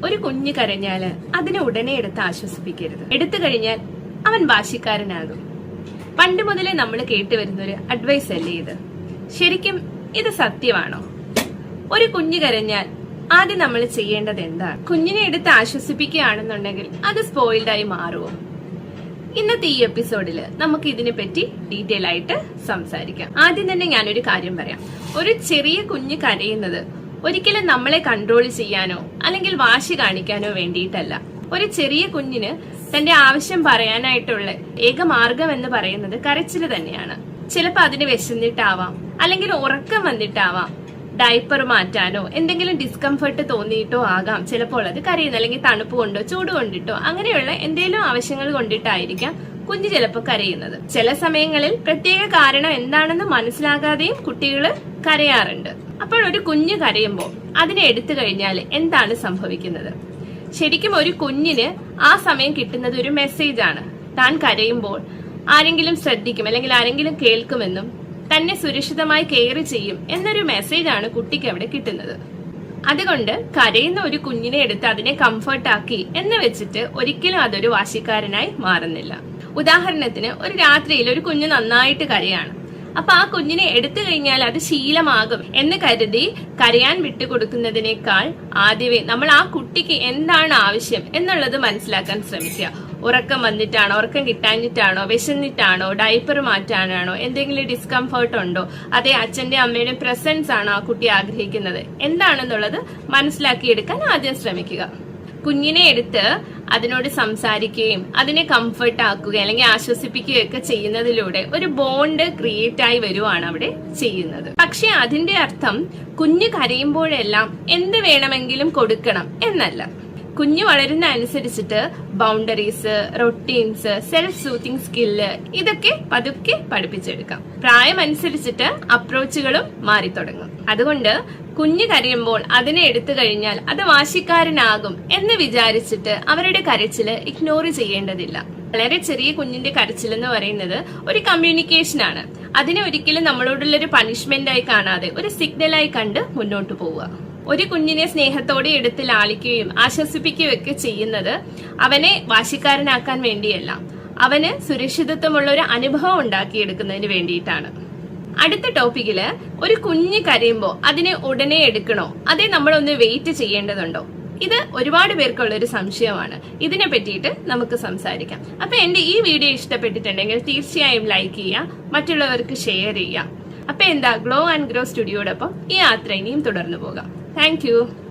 ഒരു കുഞ്ഞ് കരഞ്ഞാല് അതിനെ ഉടനെ എടുത്ത് ആശ്വസിപ്പിക്കരുത്. എടുത്തു കഴിഞ്ഞാൽ അവൻ വാശിക്കാരനാകും. പണ്ട് മുതലേ നമ്മൾ കേട്ടുവരുന്ന ഒരു അഡ്വൈസ് അല്ലേ ഇത്? ശരിക്കും ഇത് സത്യമാണോ? ഒരു കുഞ്ഞ് കരഞ്ഞാൽ ആദ്യം നമ്മൾ ചെയ്യേണ്ടത് എന്താണ്? കുഞ്ഞിനെ എടുത്ത് ആശ്വസിപ്പിക്കുകയാണെന്നുണ്ടെങ്കിൽ അത് സ്പോയിൽഡായി മാറുമോ? ഇന്നത്തെ ഈ എപ്പിസോഡിൽ നമുക്ക് ഇതിനെ പറ്റി ഡീറ്റെയിൽ ആയിട്ട് സംസാരിക്കാം. ആദ്യം തന്നെ ഞാനൊരു കാര്യം പറയാം. ഒരു ചെറിയ കുഞ്ഞ് കരയുന്നത് ഒരിക്കലും നമ്മളെ കൺട്രോൾ ചെയ്യാനോ അല്ലെങ്കിൽ വാശി കാണിക്കാനോ വേണ്ടിയിട്ടല്ല. ഒരു ചെറിയ കുഞ്ഞിന് തന്റെ ആവശ്യം പറയാനായിട്ടുള്ള ഏക മാർഗം എന്ന് പറയുന്നത് കരച്ചില് തന്നെയാണ്. ചിലപ്പോൾ അതിന് വിശന്നിട്ടാവാം, അല്ലെങ്കിൽ ഉറക്കം വന്നിട്ടാവാം, ഡയപ്പർ മാറ്റാനോ എന്തെങ്കിലും ഡിസ്കംഫർട്ട് തോന്നിയിട്ടോ ആകാം ചിലപ്പോൾ അത് കരയുന്നത്. അല്ലെങ്കിൽ തണുപ്പ് കൊണ്ടോ ചൂട് കൊണ്ടിട്ടോ അങ്ങനെയുള്ള എന്തെങ്കിലും ആവശ്യങ്ങൾ കൊണ്ടിട്ടായിരിക്കാം കുഞ്ഞ് ചിലപ്പോൾ കരയുന്നത്. ചില സമയങ്ങളിൽ പ്രത്യേക കാരണം എന്താണെന്ന് മനസ്സിലാകാതെയും കുട്ടികൾ കരയാറുണ്ട്. അപ്പോൾ ഒരു കുഞ്ഞ് കരയുമ്പോൾ അതിനെ എടുത്തു കഴിഞ്ഞാൽ എന്താണ് സംഭവിക്കുന്നത്? ശരിക്കും ഒരു കുഞ്ഞിന് ആ സമയം കിട്ടുന്നത് ഒരു മെസ്സേജ് ആണ്. താൻ കരയുമ്പോൾ ആരെങ്കിലും ശ്രദ്ധിക്കും, അല്ലെങ്കിൽ ആരെങ്കിലും കേൾക്കുമെന്നും തന്നെ സുരക്ഷിതമായി കെയർ ചെയ്യും എന്നൊരു മെസ്സേജ് ആണ് കുട്ടിക്ക് അവിടെ കിട്ടുന്നത്. അതുകൊണ്ട് കരയുന്ന ഒരു കുഞ്ഞിനെ എടുത്ത് അതിനെ കംഫർട്ടാക്കി എന്ന് വെച്ചിട്ട് ഒരിക്കലും അതൊരു വാശിക്കാരനായി മാറുന്നില്ല. ഉദാഹരണത്തിന്, ഒരു രാത്രിയിൽ ഒരു കുഞ്ഞ് നന്നായിട്ട് കരയാണ്. അപ്പൊ ആ കുഞ്ഞിനെ എടുത്തു കഴിഞ്ഞാൽ അത് ശീലമാകും എന്ന് കരുതി കരയാൻ വിട്ടുകൊടുക്കുന്നതിനേക്കാൾ ആദ്യമേ നമ്മൾ ആ കുട്ടിക്ക് എന്താണ് ആവശ്യം എന്നുള്ളത് മനസ്സിലാക്കാൻ ശ്രമിക്കുക. ഉറക്കം വന്നിട്ടാണോ, ഉറക്കം കിട്ടാഞ്ഞിട്ടാണോ, വിശന്നിട്ടാണോ, ഡയപ്പർ മാറ്റാനാണോ, എന്തെങ്കിലും ഡിസ്കംഫർട്ട് ഉണ്ടോ, അതേ അച്ഛന്റെ അമ്മയുടെ പ്രസൻസ് ആണോ ആ കുട്ടി ആഗ്രഹിക്കുന്നത്, എന്താണെന്നുള്ളത് മനസ്സിലാക്കിയെടുക്കാൻ ആദ്യം ശ്രമിക്കുക. കുഞ്ഞിനെ എടുത്ത് അതിനോട് സംസാരിക്കുകയും അതിനെ കംഫർട്ട് ആക്കുകയും അല്ലെങ്കിൽ ആശ്വസിപ്പിക്കുകയൊക്കെ ചെയ്യുന്നതിലൂടെ ഒരു ബോണ്ട് ക്രിയേറ്റ് ആയി വരുവാണ് അവിടെ ചെയ്യുന്നത്. പക്ഷെ അതിന്റെ അർത്ഥം കുഞ്ഞ് കരയുമ്പോഴെല്ലാം എന്ത് വേണമെങ്കിലും കൊടുക്കണം എന്നല്ല. കുഞ്ഞ് വളരുന്ന അനുസരിച്ചിട്ട് boundaries, routines, self soothing skill ഇതൊക്കെ പതുക്കെ പഠിപ്പിച്ചെടുക്കാം. പ്രായം അനുസരിച്ചിട്ട് അപ്രോച്ചുകളും മാറി തുടങ്ങും. അതുകൊണ്ട് കുഞ്ഞ് കരയുമ്പോൾ അതിനെ എടുത്തു കഴിഞ്ഞാൽ അത് വാശിക്കാരനാകും എന്ന് വിചാരിച്ചിട്ട് അവരുടെ കരച്ചില് ഇഗ്നോർ ചെയ്യേണ്ടതില്ല. വളരെ ചെറിയ കുഞ്ഞിന്റെ കരച്ചിൽ എന്ന് പറയുന്നത് ഒരു കമ്മ്യൂണിക്കേഷൻ ആണ്. അതിനെ ഒരിക്കലും നമ്മളോടുള്ള ഒരു പണിഷ്മെന്റ് ആയി കാണാതെ ഒരു സിഗ്നലായി കണ്ട് മുന്നോട്ട് പോവുക. ഒരു കുഞ്ഞിനെ സ്നേഹത്തോടെ എടുത്ത് ലാളിക്കുകയും ആശ്വസിപ്പിക്കുകയും ഒക്കെ ചെയ്യുന്നത് അവനെ വാശിക്കാരനാക്കാൻ വേണ്ടിയല്ല, അവന് സുരക്ഷിതത്വമുള്ള ഒരു അനുഭവം ഉണ്ടാക്കിയെടുക്കുന്നതിന് വേണ്ടിയിട്ടാണ്. അടുത്ത ടോപ്പിക്കില്, ഒരു കുഞ്ഞ് കരയുമ്പോൾ അതിനെ ഉടനെ എടുക്കണോ, അതേ നമ്മളൊന്ന് വെയിറ്റ് ചെയ്യേണ്ടതുണ്ടോ? ഇത് ഒരുപാട് പേർക്കുള്ള ഒരു സംശയമാണ്. ഇതിനെ പറ്റിയിട്ട് നമുക്ക് സംസാരിക്കാം. അപ്പൊ എന്റെ ഈ വീഡിയോ ഇഷ്ടപ്പെട്ടിട്ടുണ്ടെങ്കിൽ തീർച്ചയായും ലൈക്ക് ചെയ്യുക, മറ്റുള്ളവർക്ക് ഷെയർ ചെയ്യുക. അപ്പൊ എന്താ, ഗ്ലോ ആൻഡ് ഗ്രോ സ്റ്റുഡിയോടൊപ്പം ഈ യാത്ര ഇനിയും തുടർന്നു പോകാം. Thank you.